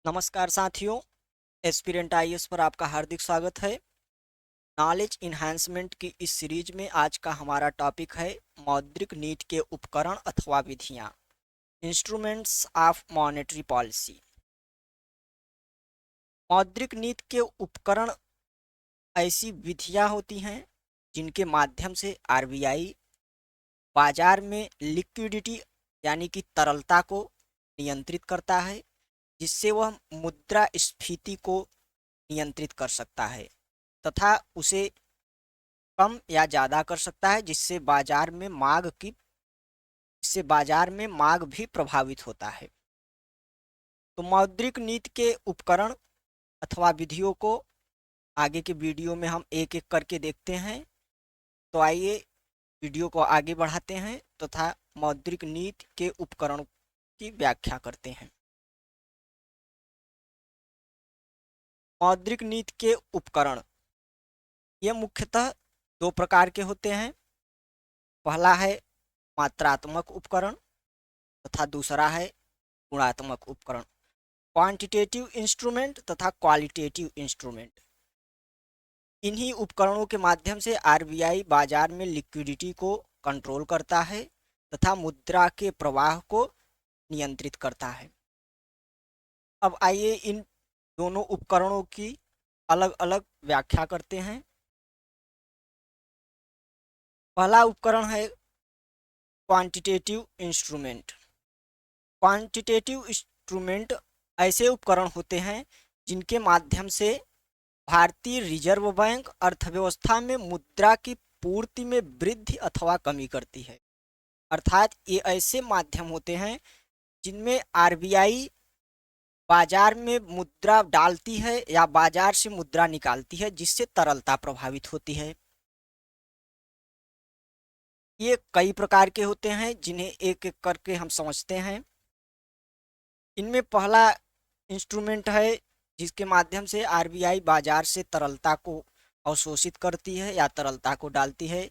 नमस्कार साथियों, aspirant IAS पर आपका हार्दिक स्वागत है। नॉलेज इन्हांसमेंट की इस सीरीज में आज का हमारा टॉपिक है मौद्रिक नीति के उपकरण अथवा विधियां, इंस्ट्रूमेंट्स ऑफ मॉनेटरी पॉलिसी। मौद्रिक नीति के उपकरण ऐसी विधियां होती हैं जिनके माध्यम से आरबीआई बाजार में लिक्विडिटी यानी कि तरलता को नियंत्रित करता है, जिससे वह मुद्रास्फीति को नियंत्रित कर सकता है तथा उसे कम या ज़्यादा कर सकता है, जिससे बाजार में मांग भी प्रभावित होता है। तो मौद्रिक नीति के उपकरण अथवा विधियों को आगे के वीडियो में हम एक एक करके देखते हैं। तो आइए वीडियो को आगे बढ़ाते हैं तथा मौद्रिक नीति के उपकरण की व्याख्या करते हैं। मौद्रिक नीति के उपकरण ये मुख्यतः दो प्रकार के होते हैं। पहला है मात्रात्मक उपकरण तथा दूसरा है गुणात्मक उपकरण, क्वांटिटेटिव इंस्ट्रूमेंट तथा क्वालिटेटिव इंस्ट्रूमेंट। इन्हीं उपकरणों के माध्यम से आरबीआई बाजार में लिक्विडिटी को कंट्रोल करता है तथा मुद्रा के प्रवाह को नियंत्रित करता है। अब आइए इन दोनों उपकरणों की अलग अलग व्याख्या करते हैं। पहला उपकरण है क्वांटिटेटिव इंस्ट्रूमेंट। क्वांटिटेटिव इंस्ट्रूमेंट ऐसे उपकरण होते हैं जिनके माध्यम से भारतीय रिजर्व बैंक अर्थव्यवस्था में मुद्रा की पूर्ति में वृद्धि अथवा कमी करती है। अर्थात ये ऐसे माध्यम होते हैं जिनमें आरबीआई बाजार में मुद्रा डालती है या बाजार से मुद्रा निकालती है, जिससे तरलता प्रभावित होती है। ये कई प्रकार के होते हैं जिन्हें एक एक करके हम समझते हैं। इनमें पहला इंस्ट्रूमेंट है जिसके माध्यम से आरबीआई बाजार से तरलता को अवशोषित करती है या तरलता को डालती है।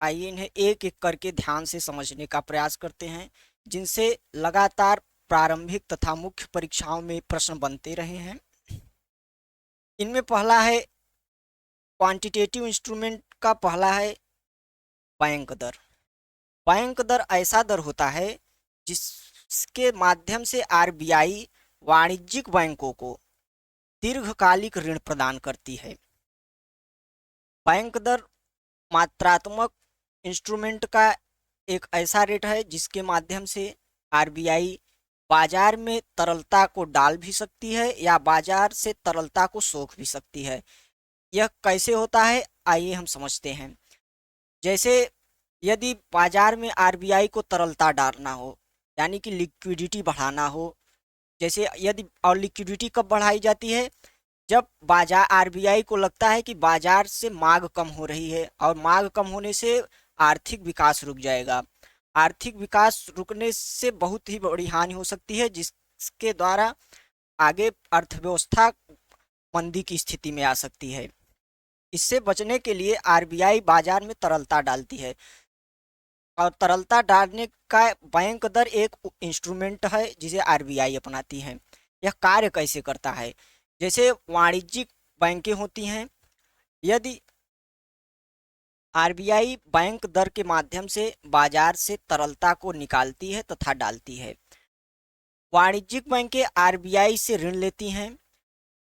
आइए इन्हें एक एक करके ध्यान से समझने का प्रयास करते हैं, जिनसे लगातार प्रारंभिक तथा मुख्य परीक्षाओं में प्रश्न बनते रहे हैं। इनमें पहला है क्वांटिटेटिव इंस्ट्रूमेंट का पहला है बैंक दर। बैंक दर ऐसा दर होता है जिसके माध्यम से आरबीआई वाणिज्यिक बैंकों को दीर्घकालिक ऋण प्रदान करती है। बैंक दर मात्रात्मक इंस्ट्रूमेंट का एक ऐसा रेट है जिसके माध्यम से आरबीआई बाजार में तरलता को डाल भी सकती है या बाजार से तरलता को सोख भी सकती है। यह कैसे होता है, आइए हम समझते हैं। जैसे यदि बाजार में आरबीआई को तरलता डालना हो यानी कि लिक्विडिटी बढ़ाना हो, जैसे यदि और लिक्विडिटी कब बढ़ाई जाती है, जब बाजार आरबीआई को लगता है कि बाजार से मांग कम हो रही है और मांग कम होने से आर्थिक विकास रुक जाएगा। आर्थिक विकास रुकने से बहुत ही बड़ी हानि हो सकती है, जिसके द्वारा आगे अर्थव्यवस्था मंदी की स्थिति में आ सकती है। इससे बचने के लिए आरबीआई बाजार में तरलता डालती है और तरलता डालने का बैंक दर एक इंस्ट्रूमेंट है जिसे आरबीआई अपनाती है। यह कार्य कैसे करता है, जैसे वाणिज्यिक बैंकें होती हैं, यदि आरबीआई बैंक दर के माध्यम से बाजार से तरलता को निकालती है तथा डालती है। वाणिज्यिक बैंकें आरबीआई से ऋण लेती हैं।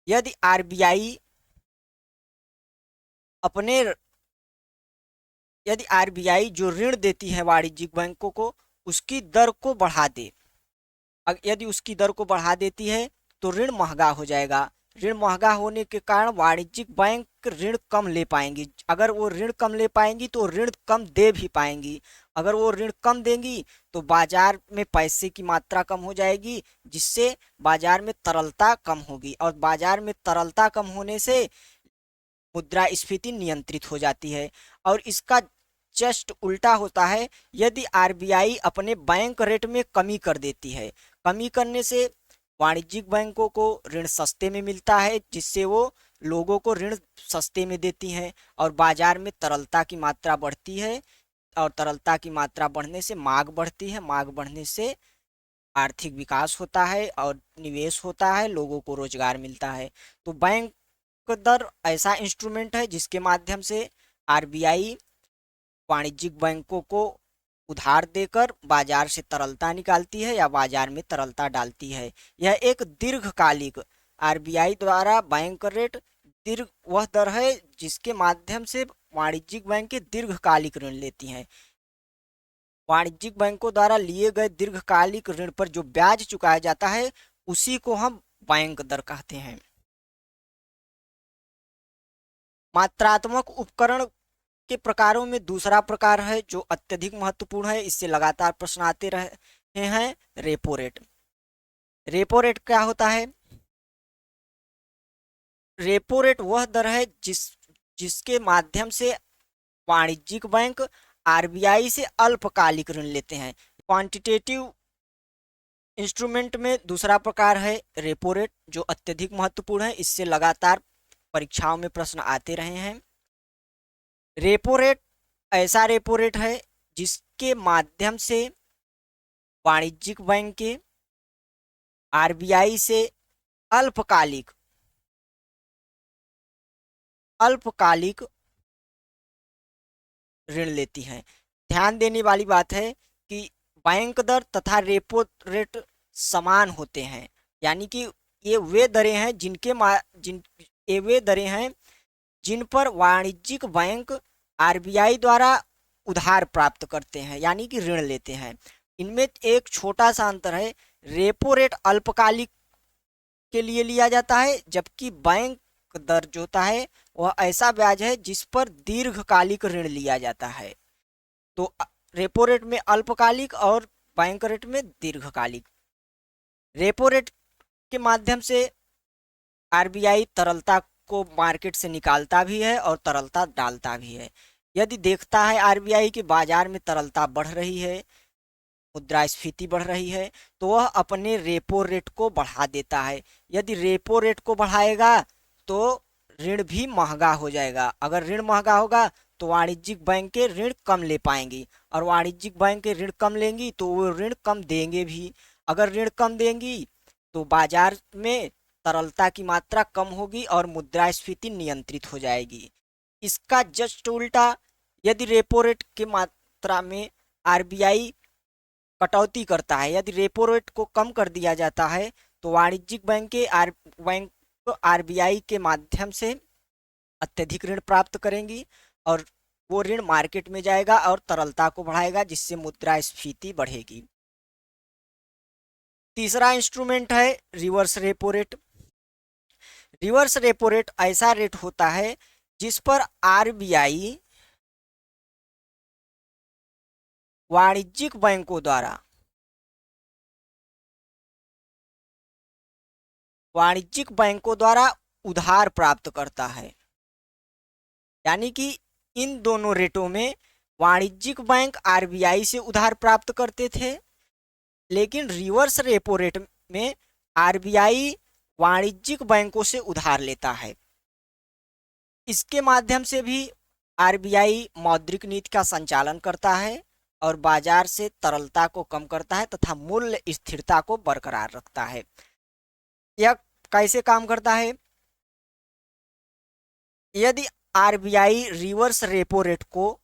यदि आरबीआई अपने यदि आरबीआई जो ऋण देती है वाणिज्यिक बैंकों को, उसकी दर को बढ़ा दे, यदि उसकी दर को बढ़ा देती है तो ऋण महंगा हो जाएगा। ऋण महंगा होने के कारण वाणिज्यिक बैंक ऋण कम ले पाएंगी। अगर वो ऋण कम ले पाएंगी तो ऋण कम दे भी पाएंगी। अगर वो ऋण कम देंगी तो बाजार में पैसे की मात्रा कम हो जाएगी, जिससे बाजार में तरलता कम होगी और बाजार में तरलता कम होने से मुद्रास्फीति नियंत्रित हो जाती है। और इसका जस्ट उल्टा होता है, यदि आरबीआई अपने बैंक रेट में कमी कर देती है। कमी करने से वाणिज्यिक बैंकों को ऋण सस्ते में मिलता है, जिससे वो लोगों को ऋण सस्ते में देती हैं और बाजार में तरलता की मात्रा बढ़ती है और तरलता की मात्रा बढ़ने से मांग बढ़ती है। मांग बढ़ने से आर्थिक विकास होता है और निवेश होता है, लोगों को रोजगार मिलता है। तो बैंक दर ऐसा इंस्ट्रूमेंट है जिसके माध्यम से आरबीआई वाणिज्यिक बैंकों को उधार देकर बाजार से तरलता निकालती है या बाजार में तरलता डालती है। यह एक दीर्घकालिक आरबीआई द्वारा बैंक रेट दीर्घ वह दर है जिसके माध्यम से वाणिज्यिक बैंक दीर्घकालिक ऋण लेती हैं। वाणिज्यिक बैंकों द्वारा लिए गए दीर्घकालिक ऋण पर जो ब्याज चुकाया जाता है उसी को हम बैंक दर कहते हैं। मात्रात्मक उपकरण के प्रकारों में दूसरा प्रकार है जो अत्यधिक महत्वपूर्ण है, इससे लगातार प्रश्न आते रहे हैं, रेपो रेट। रेपो रेट क्या होता है? रेपो रेट वह दर है जिसके माध्यम से वाणिज्यिक बैंक आरबीआई से अल्पकालिक ऋण लेते हैं। क्वांटिटेटिव इंस्ट्रूमेंट में दूसरा प्रकार है रेपो रेट जो अत्यधिक महत्वपूर्ण है, इससे लगातार परीक्षाओं में प्रश्न आते रहे हैं। रेपो रेट ऐसा रेपो रेट है जिसके माध्यम से वाणिज्यिक बैंक के आरबीआई से अल्पकालिक ऋण लेती हैं। ध्यान देने वाली बात है कि बैंक दर तथा रेपो रेट समान होते हैं, यानी कि ये वे दरें हैं वे दरें हैं जिन पर वाणिज्यिक बैंक आरबीआई द्वारा उधार प्राप्त करते हैं, यानी कि ऋण लेते हैं। इनमें एक छोटा सा अंतर है, रेपो रेट अल्पकालिक के लिए लिया जाता है जबकि बैंक दर जो होता है वह ऐसा ब्याज है जिस पर दीर्घकालिक ऋण लिया जाता है। तो रेपो रेट में अल्पकालिक और बैंक रेट में दीर्घकालिक। रेपो रेट के माध्यम से आरबीआई तरलता को मार्केट से निकालता भी है और तरलता डालता भी है। यदि देखता है आरबीआई की बाजार में तरलता बढ़ रही है, मुद्रास्फीति बढ़ रही है, तो वह अपने रेपो रेट को बढ़ा देता है। यदि रेपो रेट को बढ़ाएगा तो ऋण भी महंगा हो जाएगा। अगर ऋण महंगा होगा तो वाणिज्यिक बैंक के ऋण कम ले पाएंगी और वाणिज्यिक बैंक के ऋण कम लेंगी तो वो ऋण कम देंगे भी। अगर ऋण कम देंगी तो बाजार में तरलता की मात्रा कम होगी और मुद्रास्फीति नियंत्रित हो जाएगी। इसका जस्ट उल्टा, यदि रेपो रेट की मात्रा में आरबीआई कटौती करता है, यदि रेपो रेट को कम कर दिया जाता है तो वाणिज्यिक बैंक आरबीआई के माध्यम से अत्यधिक ऋण प्राप्त करेंगी और वो ऋण मार्केट में जाएगा और तरलता को बढ़ाएगा जिससे मुद्रास्फीति बढ़ेगी। तीसरा इंस्ट्रूमेंट है reverse repo rate. Reverse repo rate ऐसा रेट होता है जिस पर आरबीआई वाणिज्यिक बैंकों द्वारा उधार प्राप्त करता है। यानी कि इन दोनों रेटों में वाणिज्यिक बैंक आरबीआई से उधार प्राप्त करते थे, लेकिन रिवर्स रेपो रेट में आरबीआई वाणिज्यिक बैंकों से उधार लेता है। इसके माध्यम से भी आरबीआई मौद्रिक नीति का संचालन करता है और बाजार से तरलता को कम करता है तथा मूल्य स्थिरता को बरकरार रखता है। यह कैसे काम करता है? यदि आरबीआई रिवर्स रेपो रेट को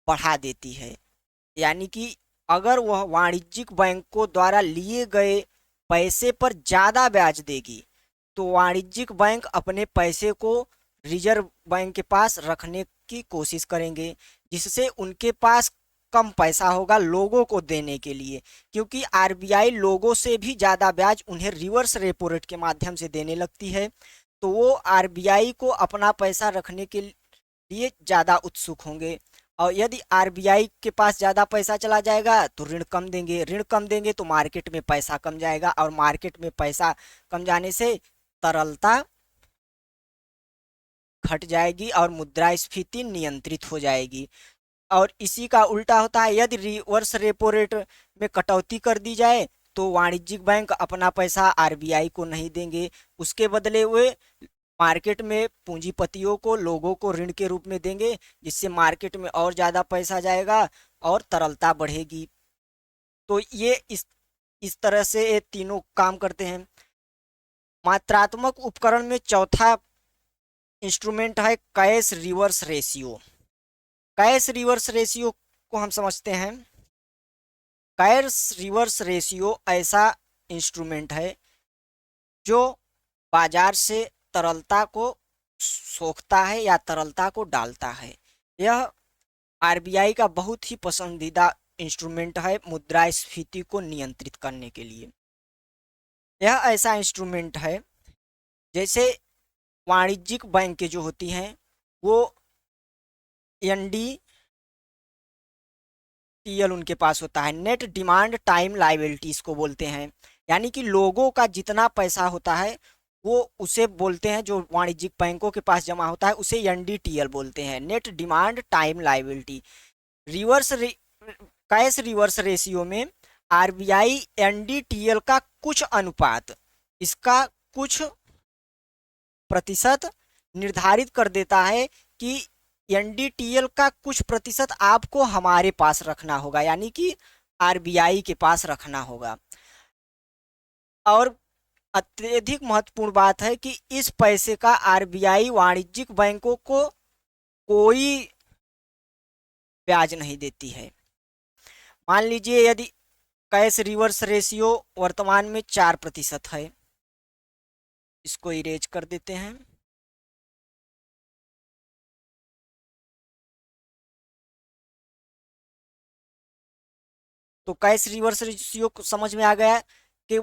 बढ़ा देती है, यानी कि अगर वह वाणिज्यिक बैंकों द्वारा लिए गए पैसे पर ज़्यादा ब्याज देगी तो वाणिज्यिक बैंक अपने पैसे को रिजर्व बैंक के पास रखने की कोशिश करेंगे, जिससे उनके पास कम पैसा होगा लोगों को देने के लिए, क्योंकि आरबीआई लोगों से भी ज़्यादा ब्याज उन्हें रिवर्स रेपो रेट के माध्यम से देने लगती है। तो वो आरबीआई को अपना पैसा रखने के लिए ज़्यादा उत्सुक होंगे और यदि आरबीआई के पास ज़्यादा पैसा चला जाएगा तो ऋण कम देंगे तो मार्केट में पैसा कम जाएगा और मार्केट में पैसा कम जाने से तरलता घट जाएगी और मुद्रास्फीति नियंत्रित हो जाएगी। और इसी का उल्टा होता है, यदि रिवर्स रेपो रेट में कटौती कर दी जाए तो वाणिज्यिक बैंक अपना पैसा आरबीआई को नहीं देंगे, उसके बदले वे मार्केट में पूंजीपतियों को, लोगों को ऋण के रूप में देंगे, जिससे मार्केट में और ज़्यादा पैसा जाएगा और तरलता बढ़ेगी। तो इस तरह से ये तीनों काम करते हैं। मात्रात्मक उपकरण में चौथा इंस्ट्रूमेंट है cash reverse ratio. Cash reverse ratio को हम समझते हैं। कैश रिवर्स रेशियो ऐसा इंस्ट्रूमेंट है जो बाजार से तरलता को सोखता है या तरलता को डालता है। यह आरबीआई का बहुत ही पसंदीदा इंस्ट्रूमेंट है मुद्रास्फीति को नियंत्रित करने के लिए। यह ऐसा इंस्ट्रूमेंट है जैसे वाणिज्यिक बैंक जो होती हैं वो एनडीटीएल उनके पास होता है, नेट डिमांड टाइम लायबिलिटीज को बोलते हैं। यानी कि लोगों का जितना पैसा होता है वो उसे बोलते हैं, जो वाणिज्यिक बैंकों के पास जमा होता है उसे एनडीटीएल बोलते हैं, net demand time liability. Reverse cash reverse ratio में आरबीआई एनडीटीएल का कुछ अनुपात, इसका कुछ प्रतिशत निर्धारित कर देता है कि एनडीटीएल का कुछ प्रतिशत आपको हमारे पास रखना होगा, यानी कि आरबीआई के पास रखना होगा। और अत्यधिक महत्वपूर्ण बात है कि इस पैसे का आरबीआई वाणिज्यिक बैंकों को कोई ब्याज नहीं देती है। मान लीजिए यदि कैश रिवर्स रेशियो वर्तमान में 4% है, इसको इरेज कर देते हैं। तो कैश रिवर्स रेशियो को समझ में आ गया कि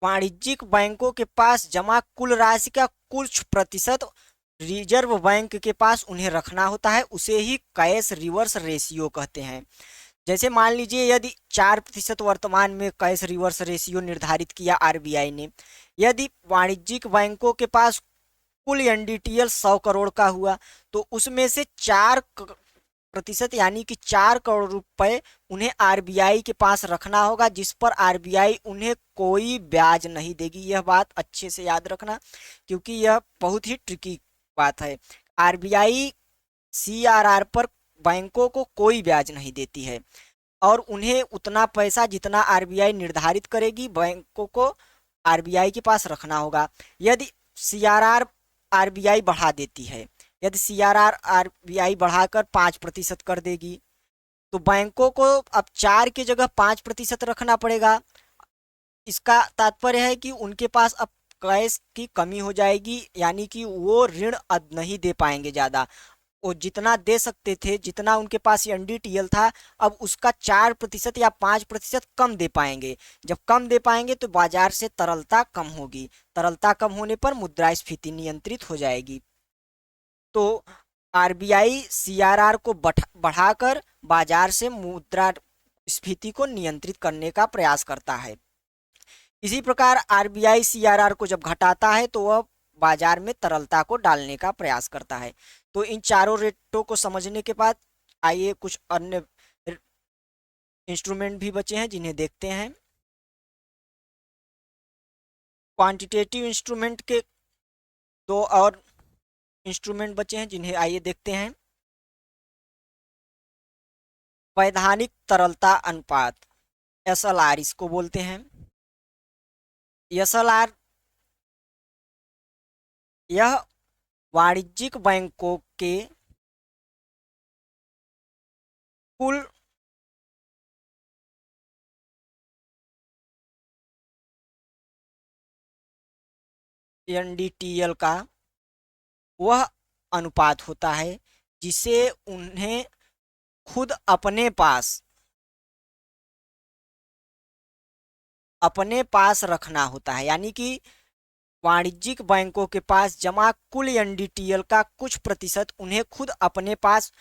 वाणिज्यिक बैंकों के पास जमा कुल राशि का कुछ प्रतिशत रिजर्व बैंक के पास उन्हें रखना होता है, उसे ही कैश रिवर्स रेशियो कहते हैं। जैसे मान लीजिए यदि 4% वर्तमान में कैश रिवर्स रेशियो निर्धारित किया आरबीआई ने, यदि वाणिज्यिक बैंकों के पास कुल एनडीटीएल 100 करोड़ का हुआ तो उसमें से 4% यानी कि 4 करोड़ रुपए उन्हें आरबीआई के पास रखना होगा, जिस पर आरबीआई उन्हें कोई ब्याज नहीं देगी। यह बात अच्छे से याद रखना क्योंकि यह बहुत ही ट्रिकी बात है। आरबीआई सीआरआर पर बैंकों को कोई ब्याज नहीं देती है और उन्हें उतना पैसा जितना आरबीआई निर्धारित करेगी बैंकों को आरबीआई के पास रखना होगा। यदि सीआरआर आरबीआई बढ़ा देती है, यदि सीआरआर आरबीआई बढ़ाकर 5% कर देगी तो बैंकों को अब 4 की जगह 5% रखना पड़ेगा। इसका तात्पर्य है कि उनके पास अब कैश की कमी हो जाएगी, यानी कि वो ऋण अब नहीं दे पाएंगे ज़्यादा। वो जितना दे सकते थे, जितना उनके पास एनडीटीएल था, अब उसका 4% या 5% कम दे पाएंगे। जब कम दे पाएंगे तो बाजार से तरलता कम होगी, तरलता कम होने पर मुद्रास्फीति नियंत्रित हो जाएगी। तो आरबीआई सीआरआर को बढ़ाकर बाजार से मुद्रास्फीति को नियंत्रित करने का प्रयास करता है। इसी प्रकार आरबीआई सीआरआर को जब घटाता है तो वह बाजार में तरलता को डालने का प्रयास करता है। तो इन चारों रेटों को समझने के बाद आइए कुछ अन्य इंस्ट्रूमेंट भी बचे हैं जिन्हें देखते हैं। क्वांटिटेटिव इंस्ट्रूमेंट के 2 और इंस्ट्रूमेंट बचे हैं जिन्हें आइए देखते हैं। वैधानिक तरलता अनुपात, एसएलआर इसको बोलते हैं। एसएलआर यह वाणिज्यिक बैंकों के कुल एनडीटीएल का वह अनुपात होता है जिसे उन्हें खुद अपने पास रखना होता है। यानी कि वाणिज्यिक बैंकों के पास जमा कुल एनडीटीएल का कुछ प्रतिशत उन्हें खुद अपने पास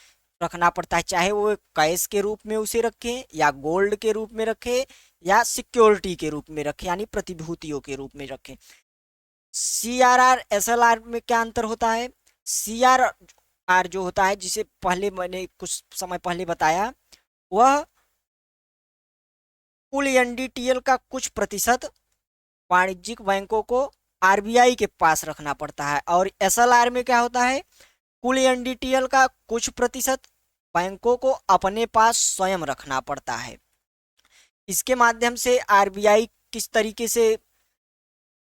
रखना पड़ता है, चाहे वो कैश के रूप में उसे रखें या गोल्ड के रूप में रखें या सिक्योरिटी के रूप में रखें, यानी प्रतिभूतियों के रूप में रखें। सीआरआर एसएलआर में क्या अंतर होता है? सीआरआर जो होता है, जिसे पहले मैंने कुछ समय पहले बताया, वह कुल एनडीटीएल का कुछ प्रतिशत वाणिज्यिक बैंकों को आरबीआई के पास रखना पड़ता है। और एसएलआर में क्या होता है? कुल एनडीटीएल का कुछ प्रतिशत बैंकों को अपने पास स्वयं रखना पड़ता है। इसके माध्यम से आरबीआई किस तरीके से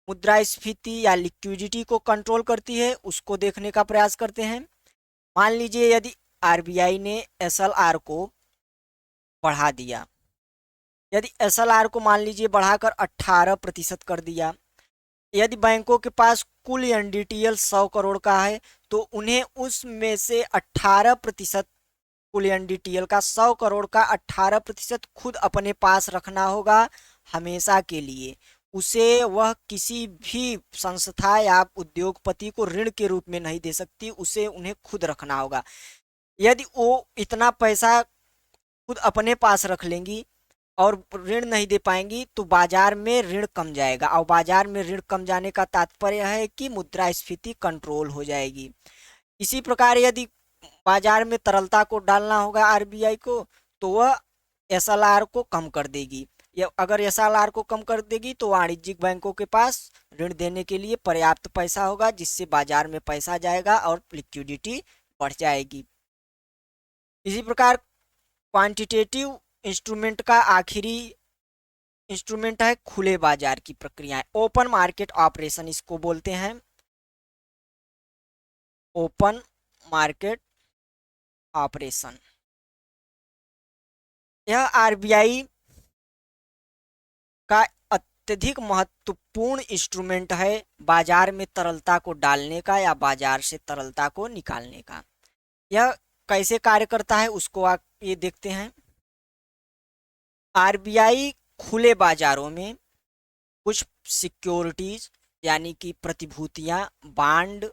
मुद्रास्फीति या लिक्विडिटी को कंट्रोल करती है उसको देखने का प्रयास करते हैं। मान लीजिए यदि आरबीआई ने एसएलआर को बढ़ा दिया, यदि एसएलआर को मान लीजिए बढ़ाकर 18% कर दिया, यदि बैंकों के पास कुल एनडीटीएल 100 करोड़ का है तो उन्हें उसमें से 18% कुल एनडीटीएल का 100 करोड़ का 18% खुद अपने पास रखना होगा हमेशा के लिए। उसे वह किसी भी संस्था या उद्योगपति को ऋण के रूप में नहीं दे सकती, उसे उन्हें खुद रखना होगा। यदि वो इतना पैसा खुद अपने पास रख लेंगी और ऋण नहीं दे पाएंगी तो बाजार में ऋण कम जाएगा, और बाजार में ऋण कम जाने का तात्पर्य है कि मुद्रास्फीति कंट्रोल हो जाएगी। इसी प्रकार यदि बाजार में तरलता को डालना होगा आरबीआई को तो वह एसएलआर को कम कर देगी, या अगर एसएलआर को कम कर देगी तो वाणिज्यिक बैंकों के पास ऋण देने के लिए पर्याप्त पैसा होगा, जिससे बाजार में पैसा जाएगा और लिक्विडिटी बढ़ जाएगी। इसी प्रकार क्वांटिटेटिव इंस्ट्रूमेंट का आखिरी इंस्ट्रूमेंट है खुले बाजार की प्रक्रियाएं, ओपन मार्केट ऑपरेशन इसको बोलते हैं, ओपन मार्केट ऑपरेशन। यह आरबीआई का अत्यधिक महत्वपूर्ण इंस्ट्रूमेंट है बाजार में तरलता को डालने का या बाजार से तरलता को निकालने का। यह कैसे कार्य करता है उसको आप ये देखते हैं। आरबीआई खुले बाजारों में कुछ सिक्योरिटीज यानी कि प्रतिभूतियां, बांड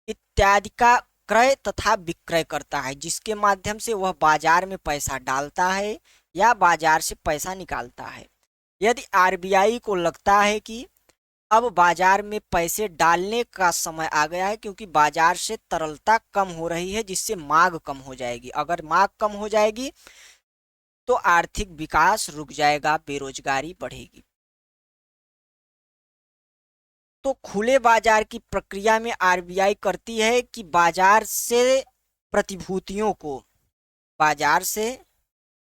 इत्यादि का क्रय तथा विक्रय करता है, जिसके माध्यम से वह बाजार में पैसा डालता है या बाजार से पैसा निकालता है। यदि आरबीआई को लगता है कि अब बाजार में पैसे डालने का समय आ गया है, क्योंकि बाजार से तरलता कम हो रही है जिससे मांग कम हो जाएगी, अगर मांग कम हो जाएगी तो आर्थिक विकास रुक जाएगा, बेरोजगारी बढ़ेगी। तो खुले बाजार की प्रक्रिया में आरबीआई करती है कि बाजार से प्रतिभूतियों को, बाजार से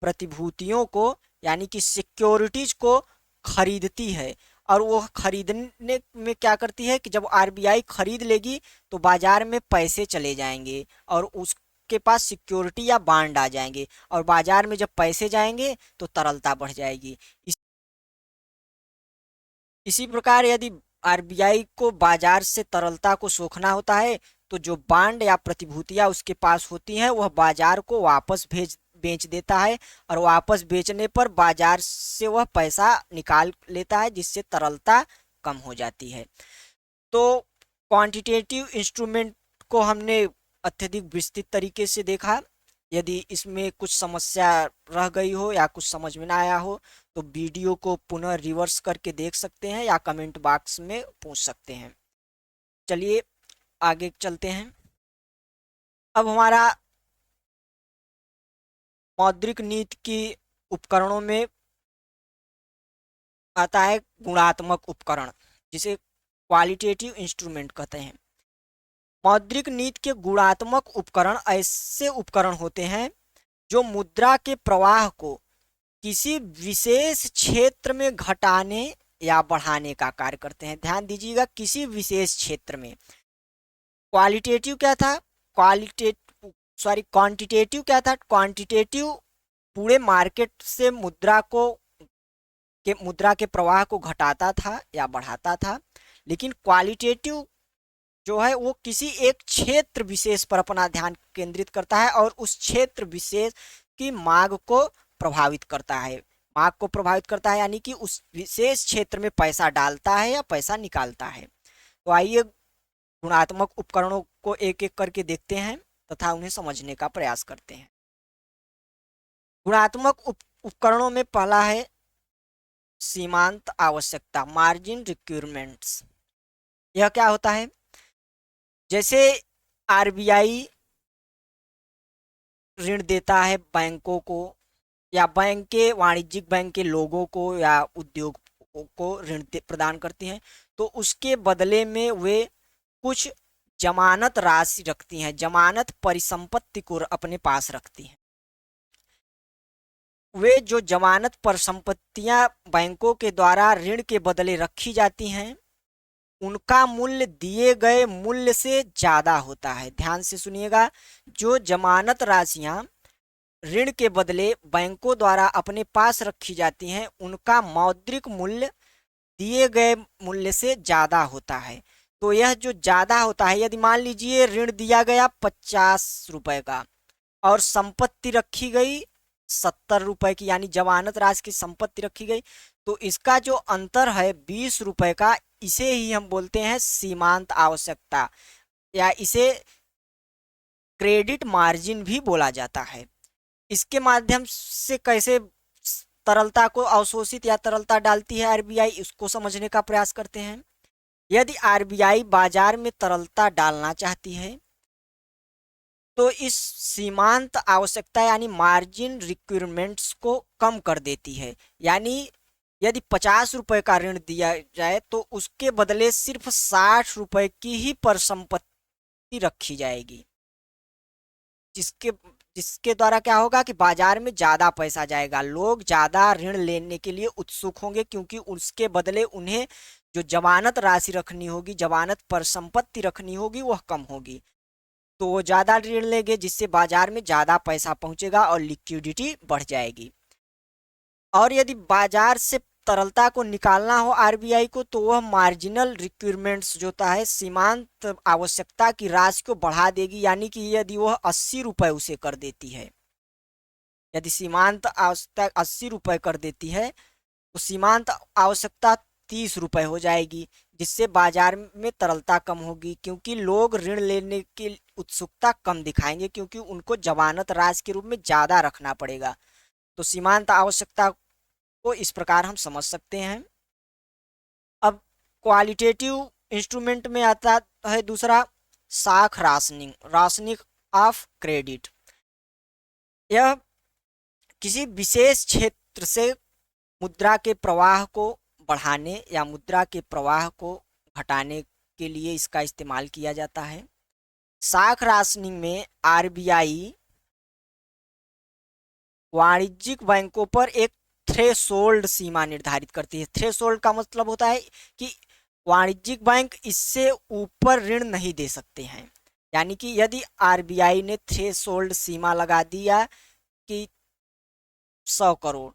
प्रतिभूतियों को यानी कि सिक्योरिटीज को खरीदती है, और वो खरीदने में क्या करती है कि जब आरबीआई खरीद लेगी तो बाजार में पैसे चले जाएंगे और उसके पास सिक्योरिटी या बांड आ जाएंगे, और बाजार में जब पैसे जाएंगे तो तरलता बढ़ जाएगी। इसी प्रकार यदि आरबीआई को बाजार से तरलता को सोखना होता है तो जो बांड या प्रतिभूतियां उसके पास होती हैं वह बाजार को वापस बेच देता है, और वापस बेचने पर बाजार से वह पैसा निकाल लेता है, जिससे तरलता कम हो जाती है। तो क्वांटिटेटिव इंस्ट्रूमेंट को हमने अत्यधिक विस्तृत तरीके से देखा। यदि इसमें कुछ समस्या रह गई हो या कुछ समझ में ना आया हो तो वीडियो को पुनः रिवर्स करके देख सकते हैं या कमेंट बॉक्स में पूछ सकते हैं। चलिए आगे चलते हैं। अब हमारा मौद्रिक नीति की उपकरणों में आता है गुणात्मक उपकरण, जिसे क्वालिटेटिव इंस्ट्रूमेंट कहते हैं। मौद्रिक नीति के गुणात्मक उपकरण ऐसे उपकरण होते हैं जो मुद्रा के प्रवाह को किसी विशेष क्षेत्र में घटाने या बढ़ाने का कार्य करते हैं। ध्यान दीजिएगा, किसी विशेष क्षेत्र में। क्वालिटेटिव क्या था, क्वांटिटेटिव क्या था, क्वांटिटेटिव पूरे मार्केट से मुद्रा के प्रवाह को घटाता था या बढ़ाता था, लेकिन क्वालिटेटिव जो है वो किसी एक क्षेत्र विशेष पर अपना ध्यान केंद्रित करता है और उस क्षेत्र विशेष की मांग को प्रभावित करता है। मांग को प्रभावित करता है यानी कि उस विशेष क्षेत्र में पैसा डालता है या पैसा निकालता है। तो आइए गुणात्मक उपकरणों को एक एक करके देखते हैं तथा उन्हें समझने का प्रयास करते हैं। गुणात्मक उपकरणों में पहला है सीमांत आवश्यकता, मार्जिन रिक्वायरमेंट्स। यह क्या होता है, जैसे आरबीआई ऋण देता है बैंकों को या वाणिज्यिक बैंक के लोगों को या उद्योग को ऋण प्रदान करती हैं, तो उसके बदले में वे कुछ जमानत राशि रखती हैं, जमानत परिसंपत्ति को अपने पास रखती हैं। वे जो जमानत पर संपत्तियां बैंकों के द्वारा ऋण के बदले रखी जाती हैं, उनका मूल्य दिए गए मूल्य से ज्यादा होता है। ध्यान से सुनिएगा, जो जमानत राशियां ऋण के बदले बैंकों द्वारा अपने पास रखी जाती हैं, उनका मौद्रिक मूल्य दिए गए मूल्य से ज्यादा होता है। तो यह जो ज्यादा होता है, यदि मान लीजिए ऋण दिया गया 50 रुपए का और संपत्ति रखी गई 70 रुपए की, यानी जमानत राशि की संपत्ति रखी गई, तो इसका जो अंतर है 20 रुपए का, इसे ही हम बोलते हैं सीमांत आवश्यकता, या इसे क्रेडिट मार्जिन भी बोला जाता है। इसके माध्यम से कैसे तरलता को अवशोषित या तरलता डालती है आरबीआई, उसको समझने का प्रयास करते हैं। यदि आरबीआई बाजार में तरलता डालना चाहती है, तो इस सीमांत आवश्यकता यानी मार्जिन रिक्वायरमेंट्स को कम कर देती है। यानी यदि 50 रुपए का ऋण दिया जाए, तो उसके बदले सिर्फ 60 रुपए की ही परिसंपत्ति रखी जाएगी, जिसके जिसके द्वारा क्या होगा कि बाजार में ज्यादा पैसा जाएगा, लोग ज्यादा ऋण लेने के लिए उत्सुक होंगे, क्योंकि उसके बदले उन्हें जो जमानत राशि रखनी होगी, जमानत पर संपत्ति रखनी होगी, वह कम होगी। तो वो ज्यादा ऋण लेंगे, जिससे बाजार में ज्यादा पैसा पहुंचेगा और लिक्विडिटी बढ़ जाएगी। और यदि बाजार से तरलता को निकालना हो आरबीआई को, तो वह मार्जिनल रिक्वायरमेंट्स जो होता है, सीमांत आवश्यकता की राशि को बढ़ा देगी। यानी कि यदि वह 80 रुपए उसे कर देती है, यदि सीमांत आवश्यकता 80 रुपए कर देती है, तो सीमांत आवश्यकता 30 रुपए हो जाएगी, जिससे बाजार में तरलता कम होगी, क्योंकि लोग ऋण लेने की उत्सुकता कम दिखाएंगे, क्योंकि उनको जमानत राशि के रूप में ज्यादा रखना पड़ेगा। तो सीमांत आवश्यकता को इस प्रकार हम समझ सकते हैं। अब क्वालिटेटिव इंस्ट्रूमेंट में आता है दूसरा, साख राशनिंग, राशनिंग ऑफ क्रेडिट। यह किसी विशेष क्षेत्र से मुद्रा के प्रवाह को बढ़ाने या मुद्रा के प्रवाह को घटाने के लिए इसका इस्तेमाल किया जाता है। साख राशनिंग में आरबीआई वाणिज्यिक बैंकों पर एक थ्रेशोल्ड सीमा निर्धारित करती है। थ्रेशोल्ड का मतलब होता है कि वाणिज्यिक बैंक इससे ऊपर ऋण नहीं दे सकते हैं। यानी कि यदि आरबीआई ने थ्रेशोल्ड सीमा लगा दिया कि 100 करोड़,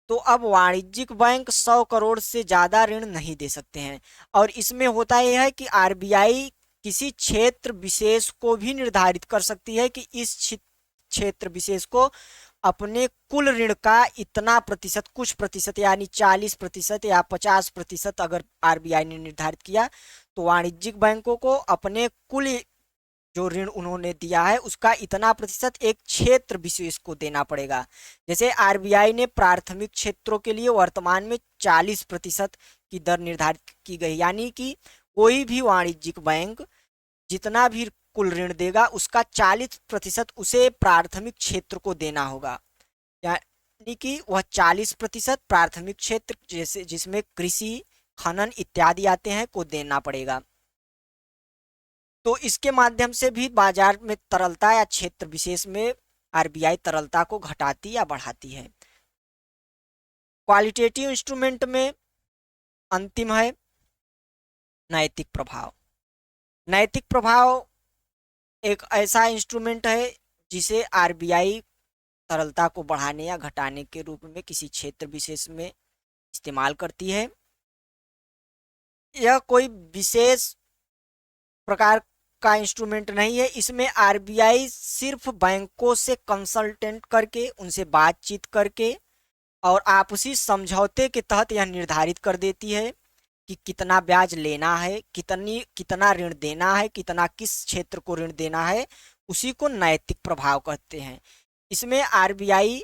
तो अब वाणिज्यिक बैंक 100 करोड़ से ज्यादा ऋण नहीं दे सकते हैं। और इसमें होता यह है कि आरबीआई किसी क्षेत्र विशेष को भी निर्धारित कर सकती है कि इस क्षेत्र विशेष को अपने कुल ऋण का इतना प्रतिशत, कुछ प्रतिशत यानी 40% या 50% अगर आरबीआई ने निर्धारित किया, तो वाणिज्यिक बैंकों को अपने कुल जो ऋण उन्होंने दिया है उसका इतना प्रतिशत एक क्षेत्र विशेष को देना पड़ेगा। जैसे आरबीआई ने प्राथमिक क्षेत्रों के लिए वर्तमान में 40% की दर निर्धारित की गई, यानी कि कोई भी वाणिज्यिक बैंक जितना भी कुल ऋण देगा, उसका 40% उसे प्राथमिक क्षेत्र को देना होगा। यानी कि वह 40% प्राथमिक क्षेत्र, जैसे जिसमें कृषि, खनन इत्यादि आते हैं, को देना पड़ेगा। तो इसके माध्यम से भी बाजार में तरलता या क्षेत्र विशेष में आरबीआई तरलता को घटाती या बढ़ाती है। क्वालिटेटिव इंस्ट्रूमेंट में अंतिम है नैतिक प्रभाव। नैतिक प्रभाव एक ऐसा इंस्ट्रूमेंट है जिसे आरबीआई तरलता को बढ़ाने या घटाने के रूप में किसी क्षेत्र विशेष में इस्तेमाल करती है। यह कोई विशेष प्रकार का इंस्ट्रूमेंट नहीं है। इसमें आरबीआई सिर्फ बैंकों से कंसल्टेंट करके, उनसे बातचीत करके और आपसी समझौते के तहत यह निर्धारित कर देती है कि कितना ब्याज लेना है, कितना ऋण देना है, कितना किस क्षेत्र को ऋण देना है, उसी को नैतिक प्रभाव कहते हैं। इसमें आरबीआई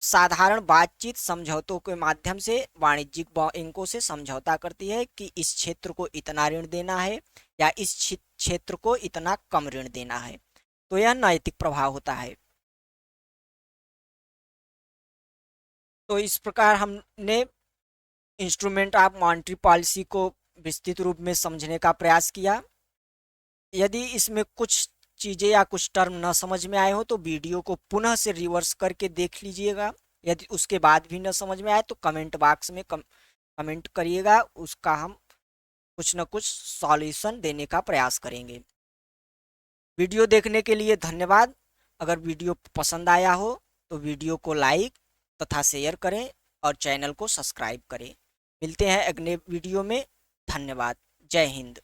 साधारण बातचीत, समझौतों के माध्यम से वाणिज्यिक बैंकों से समझौता करती है कि इस क्षेत्र को इतना ऋण देना है या इस क्षेत्र को इतना कम ऋण देना है। तो यह नैतिक प्रभाव होता है। तो इस प्रकार हमने इंस्ट्रूमेंट ऑफ मॉनेटरी पॉलिसी को विस्तृत रूप में समझने का प्रयास किया। यदि इसमें कुछ चीज़ें या कुछ टर्म न समझ में आए हो, तो वीडियो को पुनः से रिवर्स करके देख लीजिएगा। यदि उसके बाद भी न समझ में आए तो कमेंट बॉक्स में कमेंट करिएगा, उसका हम कुछ न कुछ सॉल्यूशन देने का प्रयास करेंगे। वीडियो देखने के लिए धन्यवाद। अगर वीडियो पसंद आया हो तो वीडियो को लाइक तथा शेयर करें और चैनल को सब्सक्राइब करें। मिलते हैं अगले वीडियो में। धन्यवाद। जय हिंद।